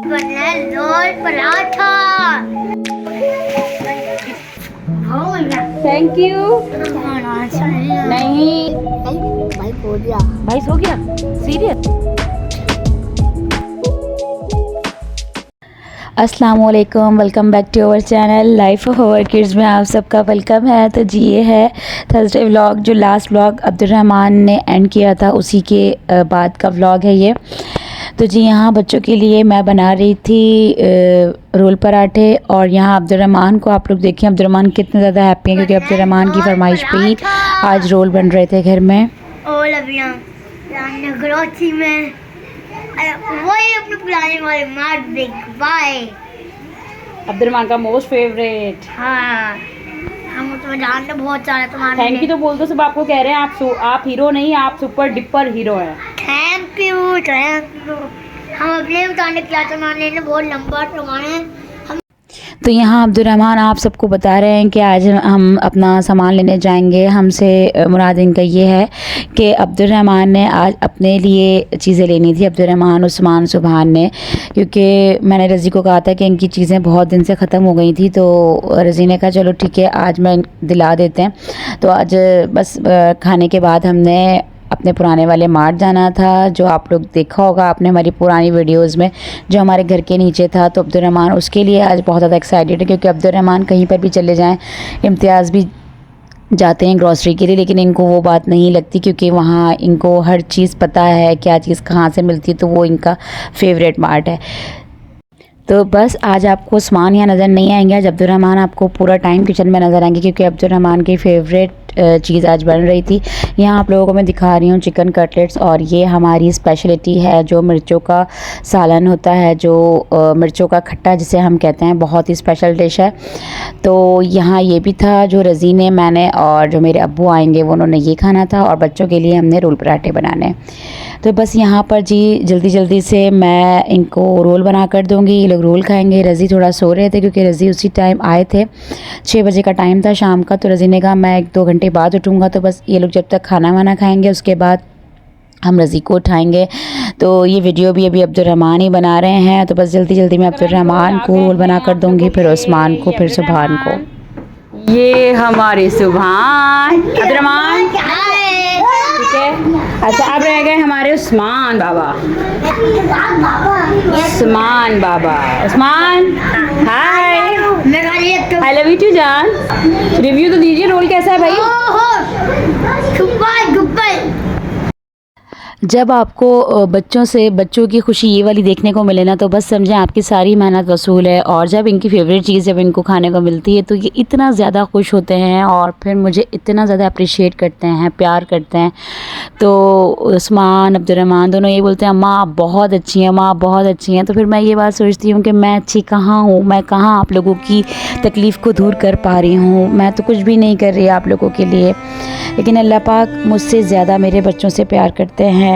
बनना है role paratha. Thank you. नहीं भाई सो गया। भाई सो गया, सीरियस। अस्सलामुअलैकुम, welcome back to our channel life of our kids में आप सबका वेलकम है। तो जी ये है थर्सडे व्लॉग, जो लास्ट व्लॉग अब्दुर्रहमान ने एंड किया था उसी के बाद का व्लॉग है ये। तो जी यहाँ बच्चों के लिए मैं बना रही थी रोल पराठे, और यहाँ अब्दुर्रहमान को आप लोग देखें, अब्दुर्रहमान कितने ज़्यादा हैप्पी हैं क्योंकि अब्दुर्रहमान की फरमाइश पे ही आज रोल बन रहे थे घर में। और अभी ग्रोसरी में वही अपने पुराने वाले मार्ट देख बाय अब्दुर्रहमान का मोस्ट फेवरेट। हाँ हम तो जानते बहुत सारे तुम्हारे। थैंक यू तो बोल दो, सब आपको कह रहे हैं आप हीरो नहीं, आप सुपर डिपर हीरो हैं। थैंक यू हम अपने बताने क्या तुम्हारे ने बहुत लंबा तुम्हारे। तो यहाँ अब्दुर्रहमान आप सबको बता रहे हैं कि आज हम अपना सामान लेने जाएंगे। हमसे मुराद इनका ये है कि अब्दुर्रहमान ने आज अपने लिए चीज़ें लेनी थी, अब्दुर्रहमान, उस्मान, सुभान ने, क्योंकि मैंने रज़ी को कहा था कि इनकी चीज़ें बहुत दिन से ख़त्म हो गई थी। तो रज़ी ने कहा चलो ठीक है आज मैं दिला देते हैं। तो आज बस खाने के बाद हमने अपने पुराने वाले मार्ट जाना था, जो आप लोग देखा होगा आपने हमारी पुरानी वीडियोस में, जो हमारे घर के नीचे था। तो अब्दुर्रहमान उसके लिए आज बहुत ज़्यादा एक्साइटेड है, क्योंकि अब्दुर्रहमान कहीं पर भी चले जाएं, इम्तियाज़ भी जाते हैं ग्रॉसरी के लिए, लेकिन इनको वो बात नहीं लगती क्योंकि वहाँ इनको हर चीज़ पता है, क्या चीज़ कहाँ से मिलती है, तो वो इनका फेवरेट मार्ट है। तो बस आज आपको उस्मान यहाँ नज़र नहीं आएंगे, आज अब्दुर्रहमान आपको पूरा टाइम किचन में नज़र आएंगे, क्योंकि अब्दुर्रहमान की फ़ेवरेट चीज़ आज बन रही थी। यहाँ आप लोगों को मैं दिखा रही हूँ चिकन कटलेट्स, और ये हमारी स्पेशलिटी है जो मिर्चों का सालन होता है, जो मिर्चों का खट्टा जिसे हम कहते हैं, बहुत ही स्पेशल डिश है। तो यहाँ ये भी था जो रज़ी ने, मैंने और जो मेरे अब्बू आएंगे वो उन्होंने ये खाना था, और बच्चों के लिए हमने रोल पराठे बनाने। तो बस यहाँ पर जी जल्दी जल्दी से मैं इनको रोल बना कर दूँगी, ये लोग रोल खाएंगे। रज़ी थोड़ा सो रहे थे क्योंकि रज़ी उसी टाइम आए थे, 6 बजे का टाइम था शाम का। तो रज़ी ने कहा मैं 1-2 घंटे बाद उठूँगा, तो बस ये लोग जब तक खाना वाना खाएंगे उसके बाद हम रज़ी को उठाएंगे। तो ये वीडियो भी अभी अब्दुर्रहमान ही बना रहे हैं। तो बस जल्दी जल्दी मैं अब्दुर्रहमान को रोल बना कर दूँगी, फिर उस्मान को, फिर सुभान को। ये हमारे सुभान, अब्दुर्रहमान ठीक है। अच्छा अब रह गए हमारे उस्मान बाबा, उस्मान बाबा, उस्मान हाय, आई लव यू टू जान। रिव्यू तो दीजिए, रोल कैसा है भाई? जब आपको बच्चों की खुशी ये वाली देखने को मिले ना, तो बस समझें आपकी सारी मेहनत वसूल है। और जब इनकी फेवरेट चीज़ जब इनको खाने को मिलती है तो ये इतना ज़्यादा खुश होते हैं, और फिर मुझे इतना ज़्यादा अप्रिशिएट करते हैं, प्यार करते हैं। तो उस्मान, अब्दुर्रहमान दोनों ये बोलते हैं अम्मा आप बहुत अच्छी हैं, अम्मा आप बहुत अच्छी हैं। तो फिर मैं ये बात सोचती हूँ कि मैं अच्छी कहाँ हूँ, मैं कहाँ आप लोगों की तकलीफ़ को दूर कर पा रही हूँ, मैं तो कुछ भी नहीं कर रही आप लोगों के लिए। लेकिन अल्लाह पाक मुझसे ज़्यादा मेरे बच्चों से प्यार करते हैं,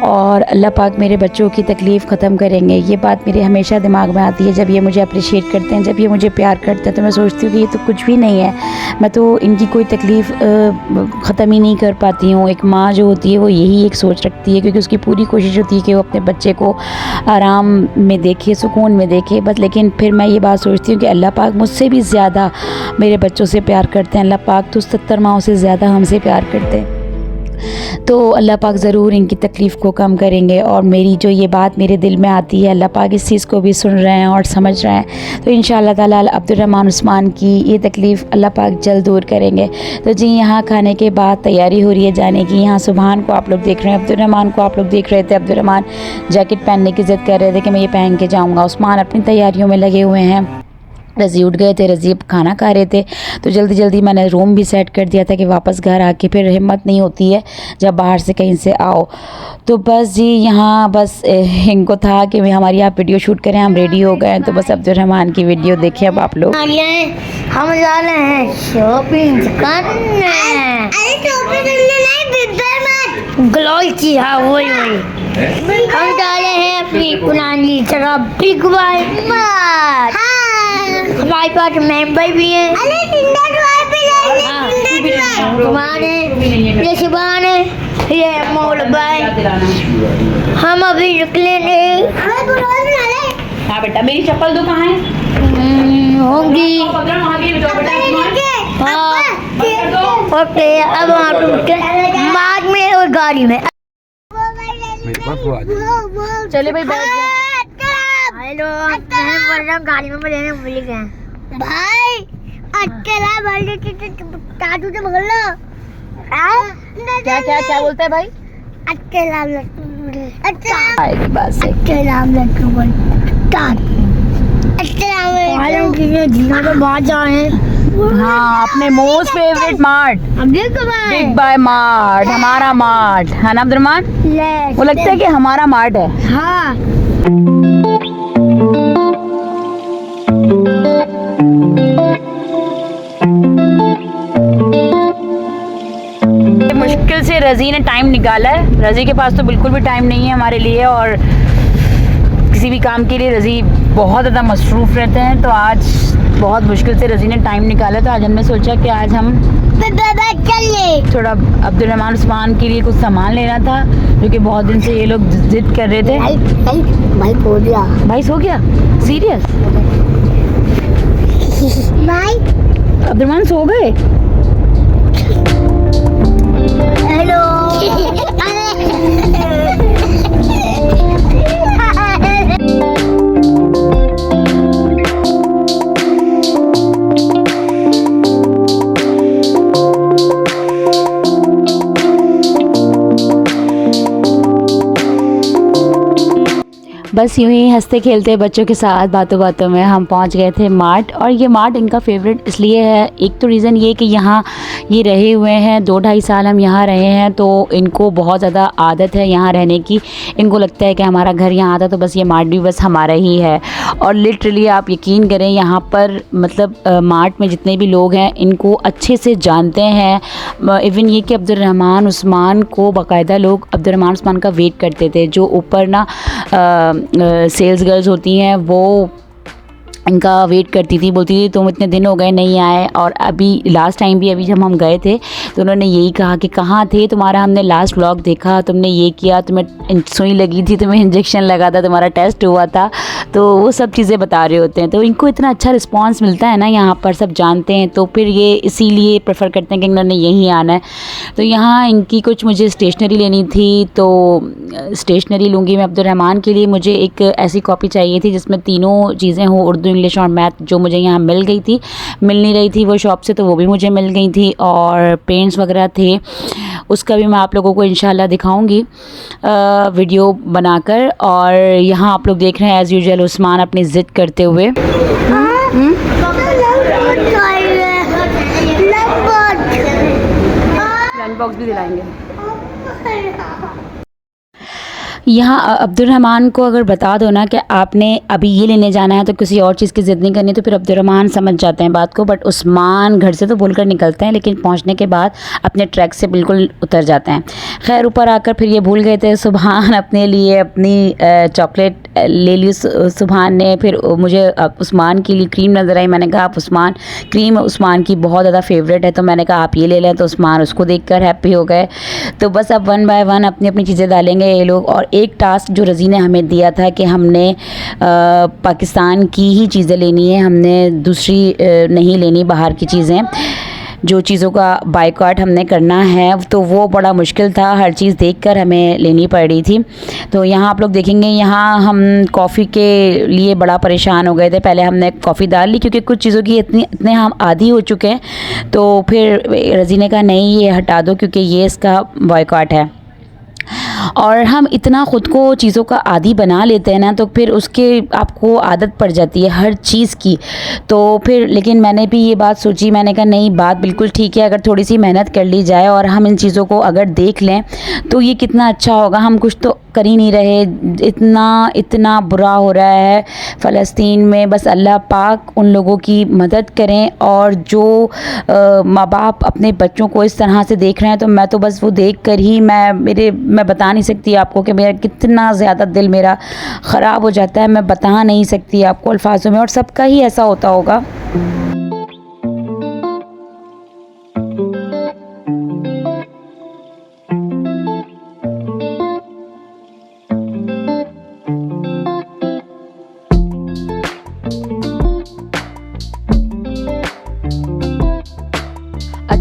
और अल्लाह पाक मेरे बच्चों की तकलीफ़ ख़त्म करेंगे। ये बात मेरे हमेशा दिमाग में आती है जब ये मुझे अप्रिशिएट करते हैं, जब ये मुझे प्यार करते हैं। तो मैं सोचती हूँ कि ये तो कुछ भी नहीं है, मैं तो इनकी कोई तकलीफ़ ख़त्म ही नहीं कर पाती हूँ। एक माँ जो होती है वो यही एक सोच रखती है, क्योंकि उसकी पूरी कोशिश होती है कि वो अपने बच्चे को आराम में देखे, सुकून में देखे बस। लेकिन फिर मैं ये बात सोचती हूँ कि अल्लाह पाक मुझसे भी ज़्यादा मेरे बच्चों से प्यार करते हैं। अल्लाह पाक तो 70 माओं से ज़्यादा हमसे प्यार करते हैं। तो अल्लाह पाक ज़रूर इनकी तकलीफ़ को कम करेंगे। और मेरी जो ये बात मेरे दिल में आती है, अल्लाह पाक इस चीज़ को भी सुन रहे हैं और समझ रहे हैं। तो इंशाअल्लाह ताला अब्दुर्रहमान, उस्मान की ये तकलीफ़ अल्लाह पाक जल्द दूर करेंगे। तो जी यहाँ खाने के बाद तैयारी हो रही है जाने की। यहाँ सुभान को आप लोग देख रहे हैं, अब्दुर्रहमान को आप लोग देख रहे थे। अब्दुर्रहमान जैकेट पहनने की ज़िद कर रहे थे कि मैं ये पहन के जाऊँगा। उस्मान अपनी तैयारियों में लगे हुए हैं। रज़ी उठ गए थे, रज़ी खाना खा रहे थे, तो जल्दी जल्दी मैंने रूम भी सेट कर दिया था कि वापस घर आके फिर हिम्मत नहीं होती है जब बाहर से कहीं से आओ। तो बस जी यहाँ बस इनको था कि हमारी आप वीडियो शूट करें, हम रेडी हो गए। तो बस अब्दुर्रहमान की वीडियो देखिए अब आप लोग। हम जा रहे हैं शॉपिंग करने। ग्लोई की, हाँ वही हम जा रहे हैं अपनी पुरानी जगह बिग वाइट मार्ट। हमारे पास मेंबर भी है, ये शिबान है, ये मौल भाई। हम अभी निकले नहीं, हाँ बेटा, मेरी चप्पल दो कहाँ है? होंगी। वहाँ की दो बेटा। हाँ पकड़ दो। ओके, अब वहाँ पे मार्ग में और गाड़ी में। मेरे पास वो आ जाए। चले भाई बैठ हेलो, मैं बोल रहा हूँ गाड़ी में लेने भूल गए भाई। अकेला बोल टाटू से बोल लो। क्या क्या क्या बोलता है भाई? अकेला आएगी बात से। अकेला लड्डू बोल टाटू। अकेला जीना तो बहुत जाए। हाँ, अपने most favourite mart big buy mart, हमारा मार्ट है ना अब्दुर्रहमान? वो लगता है कि हमारा मार्ट है। हाँ मुश्किल से रज़ी ने टाइम निकाला है। रज़ी के पास तो बिल्कुल भी टाइम नहीं है हमारे लिए, और किसी भी काम के लिए रज़ी बहुत ज़्यादा मसरूफ़ रहते हैं। तो आज बहुत मुश्किल से रज़ी ने टाइम निकाला, तो आज हमने सोचा कि आज हम थोड़ा अब्दुर्रहमान उस्मान के लिए कुछ सामान लेना था, क्योंकि बहुत दिन से ये लोग जिद कर रहे थे। भाई सो गया। भाई सो गया? सीरियस? भाई अब्दुर्रहमान सो गए? हेलो। बस यूं ही हंसते खेलते बच्चों के साथ बातों बातों में हम पहुंच गए थे मार्ट। और ये मार्ट इनका फेवरेट इसलिए है, एक तो रीज़न ये कि यहाँ ये रहे हुए हैं, 2-2.5 साल हम यहाँ रहे हैं, तो इनको बहुत ज़्यादा आदत है यहाँ रहने की। इनको लगता है कि हमारा घर यहाँ था, तो बस ये मार्ट भी बस हमारा ही है। और लिटरली आप यकीन करें, यहाँ पर मतलब मार्ट में जितने भी लोग हैं इनको अच्छे से जानते हैं। इवन ये कि अब्दुर्रहमान उस्मान को बाकायदा लोग अब्दुर्रहमान उस्मान का वेट करते थे। जो ऊपर ना सेल्स गर्ल्स होती हैं वो इनका वेट करती थी, बोलती थी तुम इतने दिन हो गए नहीं आए। और अभी लास्ट टाइम भी अभी जब हम गए थे तो उन्होंने यही कहा कि कहाँ थे तुम्हारा, हमने लास्ट व्लॉग देखा, तुमने ये किया, तुम्हें सुई लगी थी, तुम्हें इंजेक्शन लगा था, तुम्हारा टेस्ट हुआ था। तो वो सब चीज़ें बता रहे होते हैं। तो इनको इतना अच्छा रिस्पॉन्स मिलता है ना, यहाँ पर सब जानते हैं, तो फिर ये इसीलिए प्रेफर करते हैं कि इन्होंने यहीं आना है। तो यहाँ इनकी कुछ मुझे स्टेशनरी लेनी थी, तो स्टेशनरी लूँगी मैं। अब्दुर्रहमान के लिए मुझे एक ऐसी कॉपी चाहिए थी जिसमें तीनों चीज़ें हों, उर्दू, इंग्लिश और मैथ, जो मुझे यहाँ मिल गई थी। मिल नहीं रही थी वो शॉप से, तो वो भी मुझे मिल गई थी। और पेंट्स वगैरह थे, उसका भी मैं आप लोगों को इंशाल्लाह दिखाऊंगी वीडियो बनाकर। और यहाँ आप लोग देख रहे हैं एज़ यूजुअल उस्मान अपनी ज़िद करते हुए। लंच बॉक्स भी दिलाएंगे। यहाँ अब्दुर्रहमान को अगर बता दो ना कि आपने अभी ये लेने जाना है, तो किसी और चीज़ की ज़िद नहीं करनी, तो फिर अब्दुर्रहमान समझ जाते हैं बात को। बट उस्मान घर से तो बोलकर निकलते हैं, लेकिन पहुँचने के बाद अपने ट्रैक से बिल्कुल उतर जाते हैं। खैर ऊपर आकर फिर ये भूल गए थे सुबहान अपने लिए अपनी चॉकलेट ले ली सुबहान ने। फिर मुझे उस्मान के लिए क्रीम नज़र आई, मैंने कहा आप उस्मान, क्रीम उस्मान की बहुत ज़्यादा फेवरेट है, तो मैंने कहा आप ये ले लें। तो उस्मान उसको देखकर हैप्पी हो गए। तो बस अब 1 बाय 1 अपनी अपनी चीज़ें डालेंगे ये लोग। और एक टास्क जो रज़ी ने हमें दिया था कि हमने पाकिस्तान की ही चीज़ें लेनी है, हमने दूसरी नहीं लेनी बाहर की चीज़ें। जो चीज़ों का बायकॉट हमने करना है, तो वो बड़ा मुश्किल था, हर चीज़ देखकर हमें लेनी पड़ रही थी। तो यहाँ आप लोग देखेंगे, यहाँ हम कॉफ़ी के लिए बड़ा परेशान हो गए थे। पहले हमने कॉफ़ी डाल ली, क्योंकि कुछ चीज़ों की इतने हम आदी हो चुके हैं। तो फिर रज़ी ने कहा नहीं ये हटा दो, क्योंकि ये इसका बायकॉट है। और हम इतना ख़ुद को चीज़ों का आदी बना लेते हैं ना, तो फिर उसके आपको आदत पड़ जाती है हर चीज़ की। तो फिर लेकिन मैंने भी ये बात सोची, मैंने कहा नहीं बात बिल्कुल ठीक है, अगर थोड़ी सी मेहनत कर ली जाए और हम इन चीज़ों को अगर देख लें तो ये कितना अच्छा होगा। हम कुछ तो कर ही नहीं रहे, इतना बुरा हो रहा है फ़लस्तीन में। बस अल्लाह पाक उन लोगों की मदद करें। और जो माँ बाप अपने बच्चों को इस तरह से देख रहे हैं, तो मैं तो बस वो देख कर ही मैं बता नहीं सकती आपको कि मेरा कितना ज़्यादा दिल मेरा ख़राब हो जाता है। मैं बता नहीं सकती आपको अल्फाजों में, और सबका ही ऐसा होता होगा।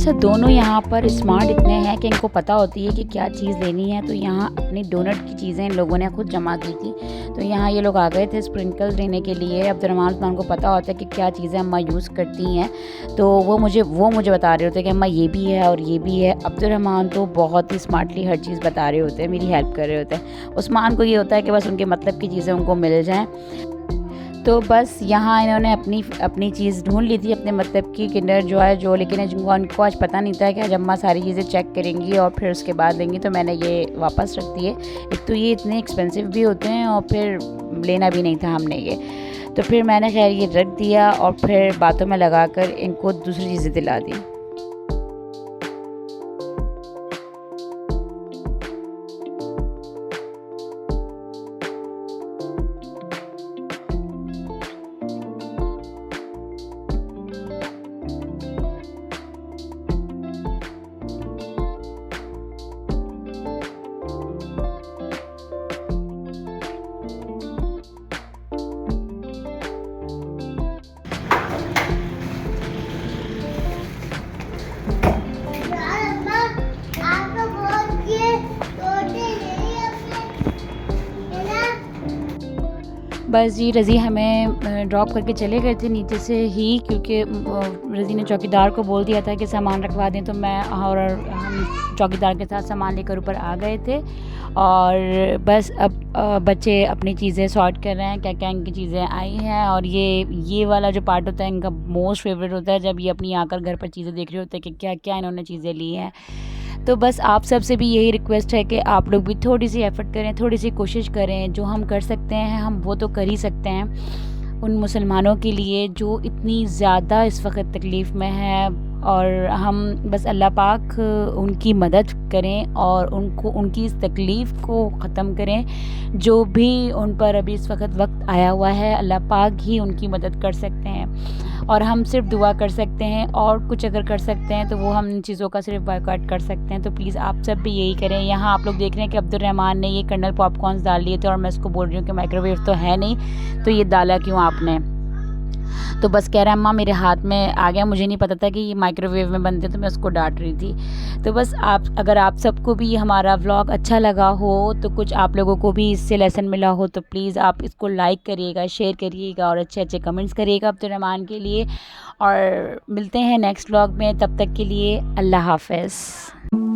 अच्छा, दोनों यहाँ पर स्मार्ट इतने हैं कि इनको पता होती है कि क्या चीज़ लेनी है। तो यहाँ अपनी डोनट की चीज़ें इन लोगों ने खुद जमा की थी। तो यहाँ ये लोग आ गए थे स्प्रिंकल्स लेने के लिए। अब्दुर्रहमान उस्मान को पता होता है कि क्या चीज़ें अम्मा यूज़ करती हैं, तो वो मुझे बता रहे होते कि अम्मा ये भी है और ये भी है। अब्दुर्रहमान तो बहुत ही स्मार्टली हर चीज़ बता रहे होते हैं, मेरी हेल्प कर रहे होते हैं। उस्मान को ये होता है कि बस उनके मतलब की चीज़ें उनको मिल जाएँ। तो बस यहाँ इन्होंने अपनी चीज़ ढूंढ ली थी, अपने मतलब की किंडर जॉय जो, लेकिन उनको आज पता नहीं था कि आज अम्मा सारी चीज़ें चेक करेंगी और फिर उसके बाद देंगी। तो मैंने ये वापस रख दिए। एक तो ये इतने एक्सपेंसिव भी होते हैं और फिर लेना भी नहीं था हमने ये, तो फिर मैंने खैर ये रख दिया और फिर बातों में लगाकर इनको दूसरी चीज़ें दिला दी। बस जी, रज़ी हमें ड्रॉप करके चले गए थे नीचे से ही, क्योंकि रज़ी ने चौकीदार को बोल दिया था कि सामान रखवा दें। तो मैं और हम चौकीदार के साथ सामान लेकर ऊपर आ गए थे और बस अब बच्चे अपनी चीज़ें सॉर्ट कर रहे हैं, क्या क्या इनकी चीज़ें आई हैं। और ये वाला जो पार्ट होता है इनका मोस्ट फेवरेट होता है, जब ये अपनी आकर घर पर चीज़ें देख रहे होते हैं कि क्या क्या इन्होंने चीज़ें ली हैं। तो बस आप सब से भी यही रिक्वेस्ट है कि आप लोग भी थोड़ी सी एफ़र्ट करें, थोड़ी सी कोशिश करें। जो हम कर सकते हैं हम वो तो कर ही सकते हैं उन मुसलमानों के लिए जो इतनी ज़्यादा इस वक्त तकलीफ़ में है। और हम बस अल्लाह पाक उनकी मदद करें और उनकी इस तकलीफ़ को ख़त्म करें। जो भी उन पर अभी इस वक्त आया हुआ है, अल्लाह पाक ही उनकी मदद कर सकते हैं और हम सिर्फ दुआ कर सकते हैं। और कुछ अगर कर सकते हैं तो वो हम इन चीज़ों का सिर्फ बॉयकॉट कर सकते हैं। तो प्लीज़ आप सब भी यही करें। यहाँ आप लोग देख रहे हैं कि अब्दुर्रहमान ने ये कर्नल पॉपकॉर्न्स डाल लिए थे और मैं इसको बोल रही हूँ कि माइक्रोवेव तो है नहीं, तो ये डाला क्यों आपने। तो बस कह रहा है अम्मा मेरे हाथ में आ गया, मुझे नहीं पता था कि ये माइक्रोवेव में बनते, तो मैं उसको डांट रही थी। तो बस अगर आप सबको भी हमारा व्लॉग अच्छा लगा हो, तो कुछ आप लोगों को भी इससे लेसन मिला हो, तो प्लीज़ आप इसको लाइक करिएगा, शेयर करिएगा और अच्छे अच्छे कमेंट्स करिएगा अब्दुर्रहमान के लिए। और मिलते हैं नेक्स्ट व्लॉग में, तब तक के लिए अल्लाह हाफ़िज़।